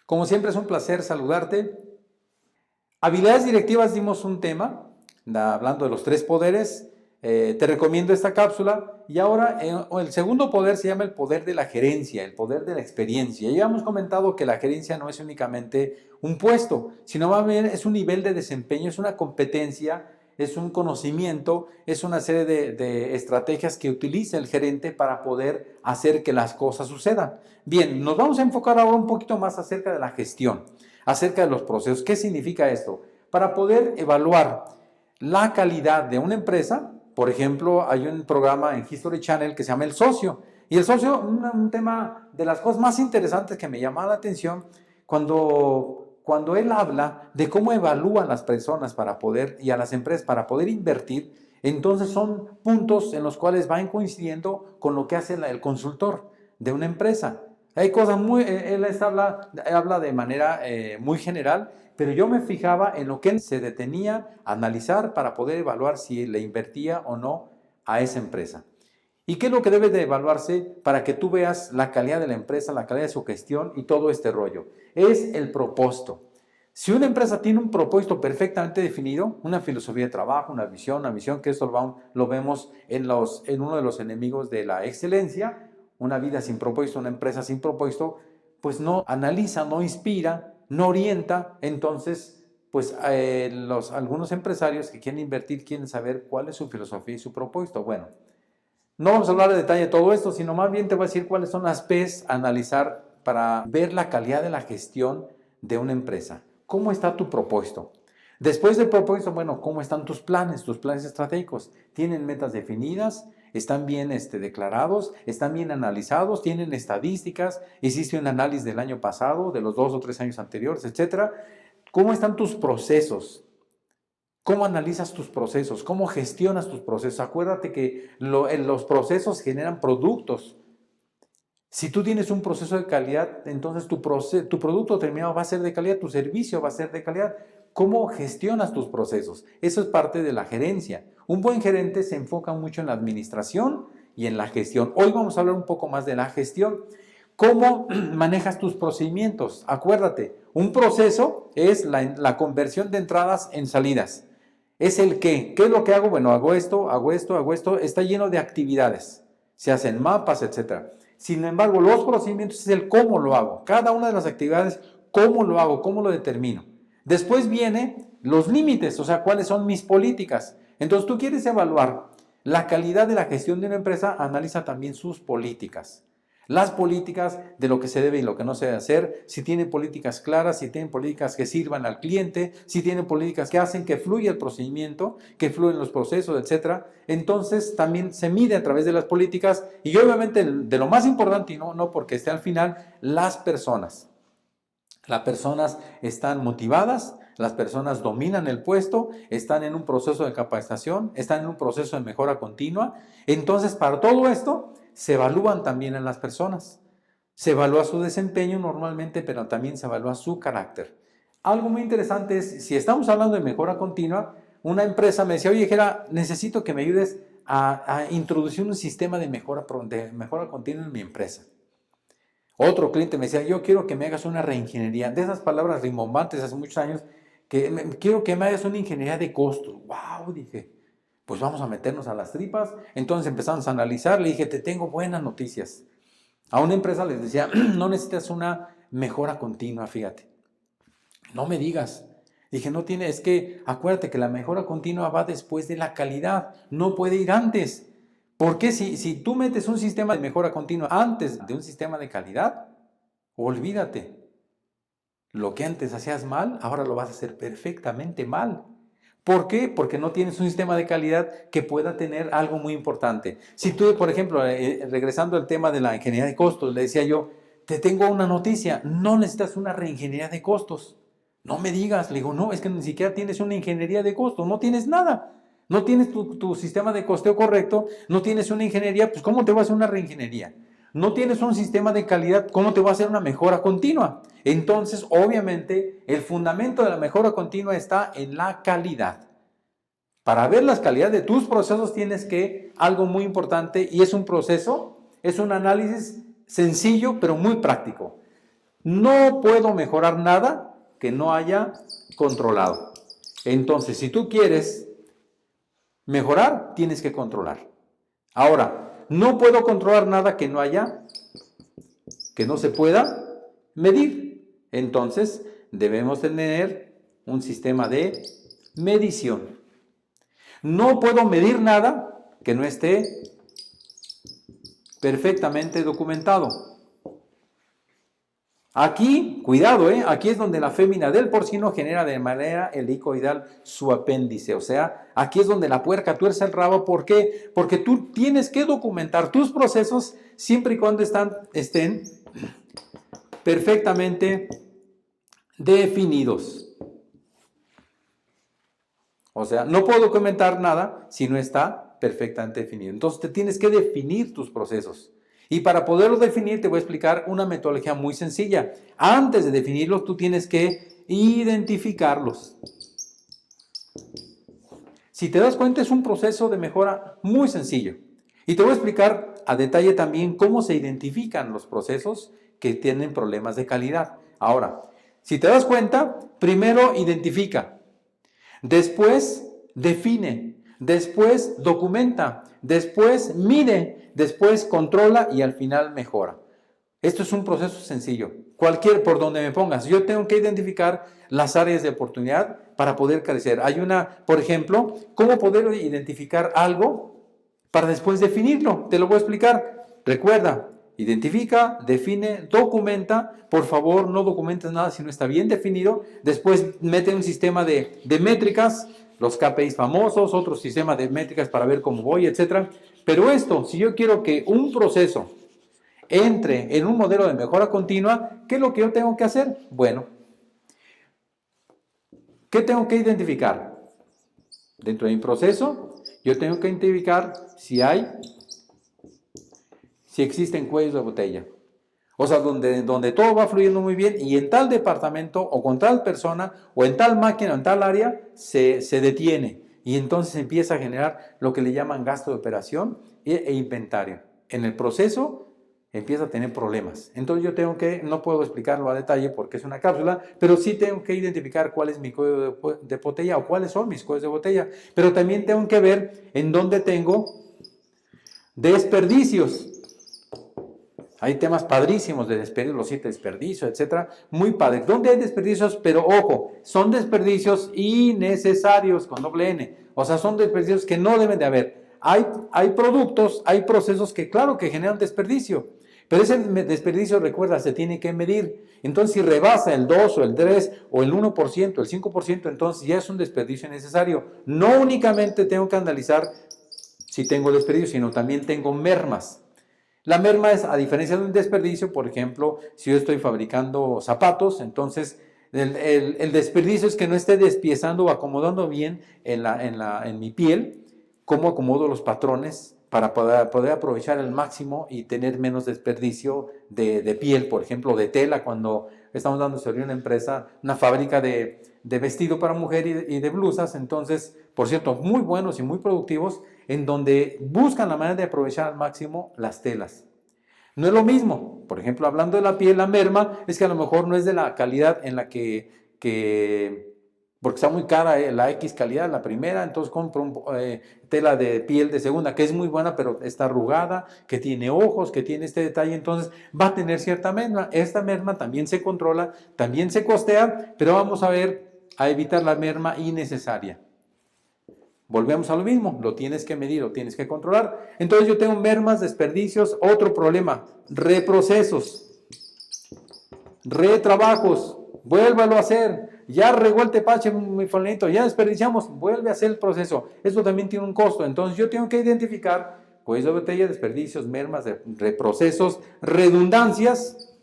Como siempre es un placer saludarte. Habilidades directivas dimos un tema, hablando de los tres poderes. Te recomiendo esta cápsula. Y ahora el segundo poder se llama el poder de la gerencia, el poder de la experiencia. Ya hemos comentado que la gerencia no es únicamente un puesto, sino más bien es un nivel de desempeño, es una competencia, es un conocimiento, es una serie de estrategias que utiliza el gerente para poder hacer que las cosas sucedan. Bien, nos vamos a enfocar ahora un poquito más acerca de la gestión, acerca de los procesos. ¿Qué significa esto? Para poder evaluar la calidad de una empresa, por ejemplo, hay un programa en History Channel que se llama El Socio. Y el socio, un tema de las cosas más interesantes que me llama la atención, cuando él habla de cómo evalúan las personas para poder, y a las empresas para poder invertir, entonces son puntos en los cuales van coincidiendo con lo que hace el consultor de una empresa. Hay cosas él habla de manera muy general, pero yo me fijaba en lo que él se detenía a analizar para poder evaluar si le invertía o no a esa empresa. ¿Y qué es lo que debe de evaluarse para que tú veas la calidad de la empresa, la calidad de su gestión y todo este rollo? Es el propósito. Si una empresa tiene un propósito perfectamente definido, una filosofía de trabajo, una visión, que esto lo vemos en uno de los enemigos de la excelencia, una vida sin propósito, una empresa sin propósito, pues no analiza, no inspira, no orienta. Entonces, pues algunos empresarios que quieren invertir quieren saber cuál es su filosofía y su propósito. Bueno, no vamos a hablar de detalle de todo esto, sino más bien te voy a decir cuáles son las P's a analizar para ver la calidad de la gestión de una empresa. ¿Cómo está tu propósito? Después del propósito, bueno, ¿cómo están tus planes estratégicos? ¿Tienen metas definidas? ¿Están bien declarados? ¿Están bien analizados? ¿Tienen estadísticas? ¿Hiciste un análisis del año pasado, de los 2 o 3 años anteriores, etcétera? ¿Cómo están tus procesos? ¿Cómo analizas tus procesos? ¿Cómo gestionas tus procesos? Acuérdate que los procesos generan productos. Si tú tienes un proceso de calidad, entonces tu producto terminado va a ser de calidad, tu servicio va a ser de calidad. ¿Cómo gestionas tus procesos? Eso es parte de la gerencia. Un buen gerente se enfoca mucho en la administración y en la gestión. Hoy vamos a hablar un poco más de la gestión. ¿Cómo manejas tus procedimientos? Acuérdate, un proceso es la conversión de entradas en salidas. Es el qué. ¿Qué es lo que hago? Bueno, hago esto, hago esto, hago esto. Está lleno de actividades. Se hacen mapas, etc. Sin embargo, los procedimientos es el cómo lo hago. Cada una de las actividades, cómo lo hago, cómo lo determino. Después viene los límites, o sea, cuáles son mis políticas. Entonces, tú quieres evaluar la calidad de la gestión de una empresa, analiza también sus políticas. Las políticas de lo que se debe y lo que no se debe hacer, si tienen políticas claras, si tienen políticas que sirvan al cliente, si tienen políticas que hacen que fluya el procedimiento, que fluyan los procesos, etc. Entonces también se mide a través de las políticas y obviamente de lo más importante, y no porque esté al final, las personas. Las personas están motivadas, las personas dominan el puesto, están en un proceso de capacitación, están en un proceso de mejora continua. Entonces, para todo esto, se evalúan también a las personas. Se evalúa su desempeño normalmente, pero también se evalúa su carácter. Algo muy interesante es, si estamos hablando de mejora continua, una empresa me decía, oye, Jera, necesito que me ayudes a introducir un sistema de mejora continua en mi empresa. Otro cliente me decía, yo quiero que me hagas una reingeniería. De esas palabras rimbombantes hace muchos años, quiero que me hagas una ingeniería de costos. ¡Wow! Dije, pues vamos a meternos a las tripas. Entonces empezamos a analizar, le dije, te tengo buenas noticias. A una empresa les decía, no necesitas una mejora continua, fíjate. No me digas. Dije, no tiene, es que acuérdate que la mejora continua va después de la calidad, no puede ir antes. ¿Por qué si tú metes un sistema de mejora continua antes de un sistema de calidad? Olvídate. Lo que antes hacías mal, ahora lo vas a hacer perfectamente mal. ¿Por qué? Porque no tienes un sistema de calidad que pueda tener algo muy importante. Si tú, por ejemplo, regresando al tema de la ingeniería de costos, le decía yo, te tengo una noticia, no necesitas una reingeniería de costos. No me digas, le digo, no, es que ni siquiera tienes una ingeniería de costos, no tienes nada. No tienes tu sistema de costeo correcto, no tienes una ingeniería, pues ¿cómo te va a hacer una reingeniería? No tienes un sistema de calidad, ¿cómo te va a hacer una mejora continua? Entonces, obviamente, el fundamento de la mejora continua está en la calidad. Para ver la calidad de tus procesos tienes que, algo muy importante, y es un proceso, es un análisis sencillo pero muy práctico. No puedo mejorar nada que no haya controlado. Entonces, si tú quieres mejorar, tienes que controlar. Ahora, no puedo controlar nada que no se pueda medir. Entonces, debemos tener un sistema de medición. No puedo medir nada que no esté perfectamente documentado. Aquí, cuidado, aquí es donde la fémina del porcino genera de manera helicoidal su apéndice. O sea, aquí es donde la puerca tuerce el rabo. ¿Por qué? Porque tú tienes que documentar tus procesos siempre y cuando estén perfectamente definidos. O sea, no puedo documentar nada si no está perfectamente definido. Entonces, te tienes que definir tus procesos. Y para poderlo definir, te voy a explicar una metodología muy sencilla. Antes de definirlos, tú tienes que identificarlos. Si te das cuenta, es un proceso de mejora muy sencillo. Y te voy a explicar a detalle también cómo se identifican los procesos que tienen problemas de calidad. Ahora, si te das cuenta, primero identifica, después define, después documenta, después mide, después controla y al final mejora. Esto es un proceso sencillo. Por donde me pongas, yo tengo que identificar las áreas de oportunidad para poder crecer. Por ejemplo, cómo poder identificar algo para después definirlo. Te lo voy a explicar. Recuerda, identifica, define, documenta. Por favor, no documentes nada si no está bien definido. Después mete un sistema de métricas, los KPIs famosos, otro sistema de métricas para ver cómo voy, etc. Pero esto, si yo quiero que un proceso entre en un modelo de mejora continua, ¿qué es lo que yo tengo que hacer? Bueno, ¿qué tengo que identificar? Dentro de mi proceso, yo tengo que identificar si existen cuellos de botella. O sea, donde todo va fluyendo muy bien y en tal departamento o con tal persona o en tal máquina o en tal área se detiene. Y entonces empieza a generar lo que le llaman gasto de operación e inventario. En el proceso empieza a tener problemas. Entonces no puedo explicarlo a detalle porque es una cápsula, pero sí tengo que identificar cuál es mi cuello de botella o cuáles son mis cuellos de botella. Pero también tengo que ver en dónde tengo desperdicios. Hay temas padrísimos de desperdicios, los 7 desperdicios, etcétera. Muy padre. ¿Dónde hay desperdicios? Pero ojo, son desperdicios innecesarios con doble N. O sea, son desperdicios que no deben de haber. Hay productos, hay procesos que claro que generan desperdicio. Pero ese desperdicio, recuerda, se tiene que medir. Entonces, si rebasa el 2 o el 3 o el 1%, el 5%, entonces ya es un desperdicio innecesario. No únicamente tengo que analizar si tengo desperdicio, sino también tengo mermas. La merma es, a diferencia de un desperdicio, por ejemplo, si yo estoy fabricando zapatos, entonces el desperdicio es que no esté despiezando o acomodando bien en mi piel, cómo acomodo los patrones para poder aprovechar al máximo y tener menos desperdicio de piel, por ejemplo, de tela, cuando estamos dando servicio a una empresa, una fábrica de vestido para mujer y de blusas, entonces, por cierto, muy buenos y muy productivos, en donde buscan la manera de aprovechar al máximo las telas. No es lo mismo, por ejemplo, hablando de la piel, la merma, es que a lo mejor no es de la calidad en la porque está muy cara la X calidad, la primera, entonces compro tela de piel de segunda, que es muy buena, pero está arrugada, que tiene ojos, que tiene este detalle, entonces va a tener cierta merma. Esta merma también se controla, también se costea, pero vamos a evitar la merma innecesaria. Volvemos a lo mismo, lo tienes que medir, lo tienes que controlar. Entonces yo tengo mermas, desperdicios, otro problema, reprocesos, retrabajos, vuélvalo a hacer, ya regó el tepache, mi fulanito, ya desperdiciamos, vuelve a hacer el proceso. Esto también tiene un costo, entonces yo tengo que identificar cuellos de botella, desperdicios, mermas, reprocesos, redundancias,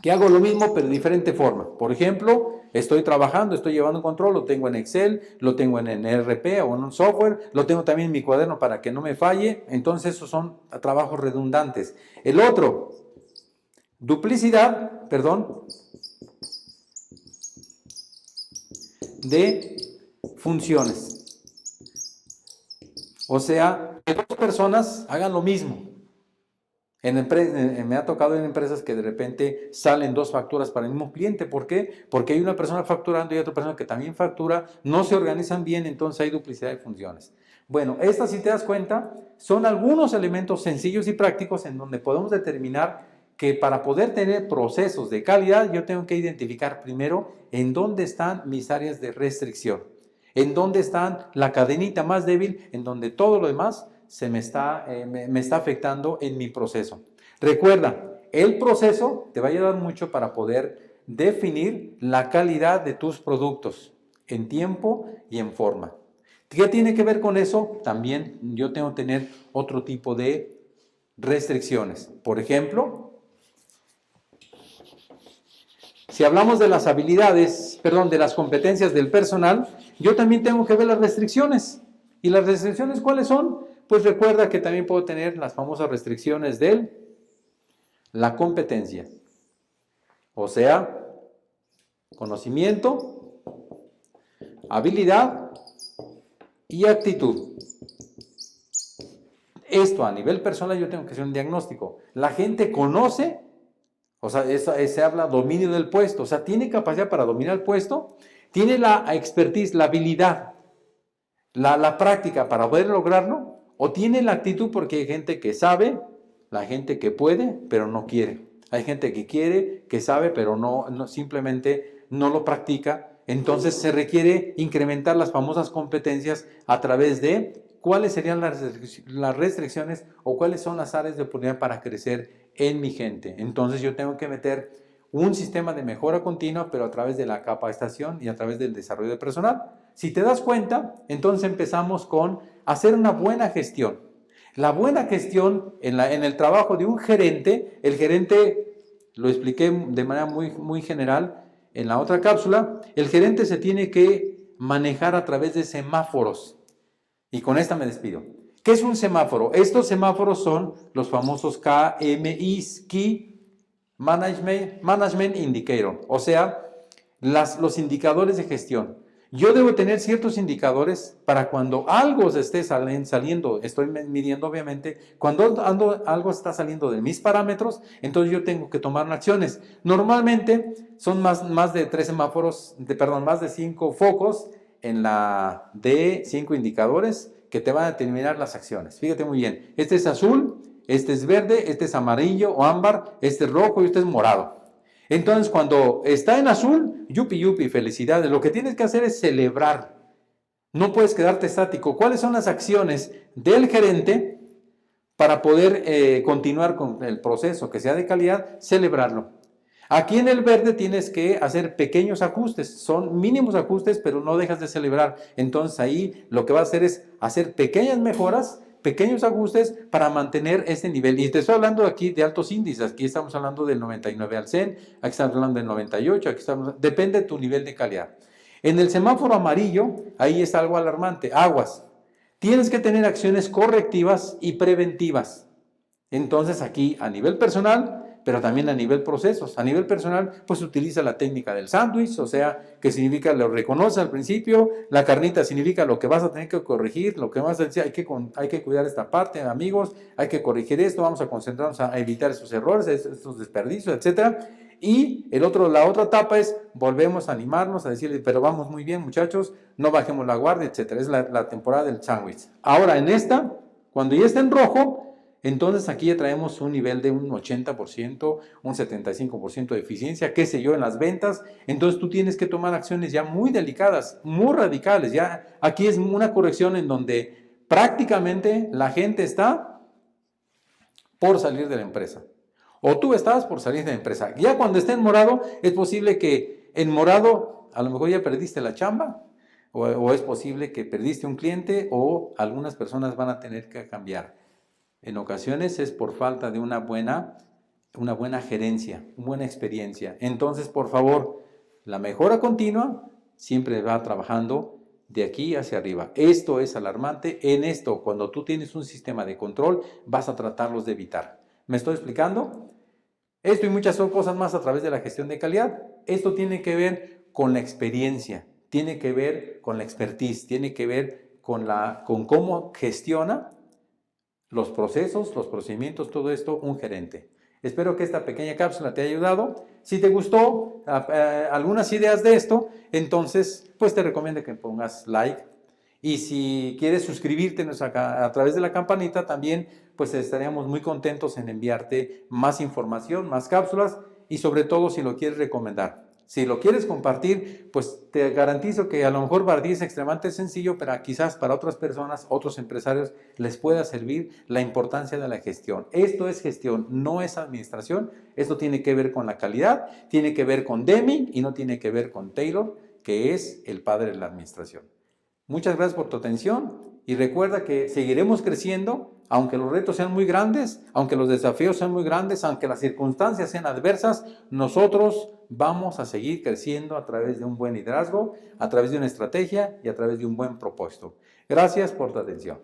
que hago lo mismo pero de diferente forma. Por ejemplo, estoy trabajando, estoy llevando un control, lo tengo en Excel, lo tengo en ERP o en un software, lo tengo también en mi cuaderno para que no me falle. Entonces, esos son trabajos redundantes. El otro, duplicidad, de funciones. O sea, que dos personas hagan lo mismo. Me ha tocado en empresas que de repente salen dos facturas para el mismo cliente. ¿Por qué? Porque hay una persona facturando y otra persona que también factura, no se organizan bien, entonces hay duplicidad de funciones. Bueno, estas, si te das cuenta, son algunos elementos sencillos y prácticos en donde podemos determinar que para poder tener procesos de calidad, yo tengo que identificar primero en dónde están mis áreas de restricción, en dónde están la cadenita más débil, en donde todo lo demás me está afectando en mi proceso. Recuerda, el proceso te va a ayudar mucho para poder definir la calidad de tus productos en tiempo y en forma. ¿Qué tiene que ver con eso? También yo tengo que tener otro tipo de restricciones. Por ejemplo, si hablamos de las habilidades, perdón, de las competencias del personal, yo también tengo que ver las restricciones. ¿Y las restricciones cuáles son? Pues recuerda que también puedo tener las famosas restricciones de la competencia. O sea, conocimiento, habilidad y actitud. Esto a nivel personal yo tengo que hacer un diagnóstico. La gente conoce, o sea, se habla dominio del puesto, o sea, tiene capacidad para dominar el puesto, tiene la expertise, la habilidad, la práctica para poder lograrlo, o tiene la actitud porque hay gente que sabe, la gente que puede, pero no quiere. Hay gente que quiere, que sabe, pero no simplemente no lo practica. Entonces se requiere incrementar las famosas competencias a través de cuáles serían las restricciones o cuáles son las áreas de oportunidad para crecer en mi gente. Entonces yo tengo que meter un sistema de mejora continua, pero a través de la capacitación y a través del desarrollo de personal. Si te das cuenta, entonces empezamos con hacer una buena gestión. La buena gestión en el trabajo de un gerente, el gerente, lo expliqué de manera muy general en la otra cápsula, el gerente se tiene que manejar a través de semáforos. Y con esta me despido. ¿Qué es un semáforo? Estos semáforos son los famosos KMIs, Key Management Indicator, o sea, los indicadores de gestión. Yo debo tener ciertos indicadores para cuando algo se esté saliendo, estoy midiendo obviamente, cuando algo está saliendo de mis parámetros, entonces yo tengo que tomar acciones. Normalmente son más de 3 semáforos, más de 5 focos de 5 indicadores que te van a determinar las acciones. Fíjate muy bien, este es azul, este es verde, este es amarillo o ámbar, este es rojo y este es morado. Entonces, cuando está en azul, yupi, felicidades. Lo que tienes que hacer es celebrar. No puedes quedarte estático. ¿Cuáles son las acciones del gerente para poder continuar con el proceso que sea de calidad? Celebrarlo. Aquí en el verde tienes que hacer pequeños ajustes. Son mínimos ajustes, pero no dejas de celebrar. Entonces, ahí lo que va a hacer es hacer pequeñas mejoras, pequeños ajustes para mantener este nivel. Y te estoy hablando aquí de altos índices. Aquí estamos hablando del 99 al 100, aquí estamos hablando del 98, depende de tu nivel de calidad. En el semáforo amarillo, ahí está algo alarmante, aguas. Tienes que tener acciones correctivas y preventivas. Entonces aquí a nivel personal, pero también a nivel procesos. A nivel personal, pues utiliza la técnica del sándwich, o sea, que significa lo reconoce al principio, la carnita significa lo que vas a tener que corregir, lo que vas a decir, hay que cuidar esta parte, amigos, hay que corregir esto, vamos a concentrarnos a evitar esos errores, esos desperdicios, etc. Y la otra etapa es, volvemos a animarnos, a decirle, pero vamos muy bien muchachos, no bajemos la guardia, etc. Es la temporada del sándwich. Ahora en esta, cuando ya está en rojo, entonces aquí ya traemos un nivel de un 80%, un 75% de eficiencia, qué sé yo, en las ventas. Entonces tú tienes que tomar acciones ya muy delicadas, muy radicales. Ya aquí es una corrección en donde prácticamente la gente está por salir de la empresa. O tú estás por salir de la empresa. Ya cuando esté en morado, es posible que en morado a lo mejor ya perdiste la chamba, o es posible que perdiste un cliente, o algunas personas van a tener que cambiar. En ocasiones es por falta de una buena gerencia, una buena experiencia. Entonces, por favor, la mejora continua siempre va trabajando de aquí hacia arriba. Esto es alarmante. En esto, cuando tú tienes un sistema de control, vas a tratarlos de evitar. ¿Me estoy explicando? Esto y muchas cosas más a través de la gestión de calidad. Esto tiene que ver con la experiencia, tiene que ver con la expertise, tiene que ver con cómo gestiona los procesos, los procedimientos, todo esto, un gerente. Espero que esta pequeña cápsula te haya ayudado. Si te gustó algunas ideas de esto, entonces pues te recomiendo que pongas like. Y si quieres suscribirte a través de la campanita, también pues estaríamos muy contentos en enviarte más información, más cápsulas y sobre todo si lo quieres recomendar. Si lo quieres compartir, pues te garantizo que a lo mejor para ti es extremadamente sencillo, pero quizás para otras personas, otros empresarios, les pueda servir la importancia de la gestión. Esto es gestión, no es administración. Esto tiene que ver con la calidad, tiene que ver con Deming y no tiene que ver con Taylor, que es el padre de la administración. Muchas gracias por tu atención y recuerda que seguiremos creciendo, aunque los retos sean muy grandes, aunque los desafíos sean muy grandes, aunque las circunstancias sean adversas, nosotros vamos a seguir creciendo a través de un buen liderazgo, a través de una estrategia y a través de un buen propósito. Gracias por tu atención.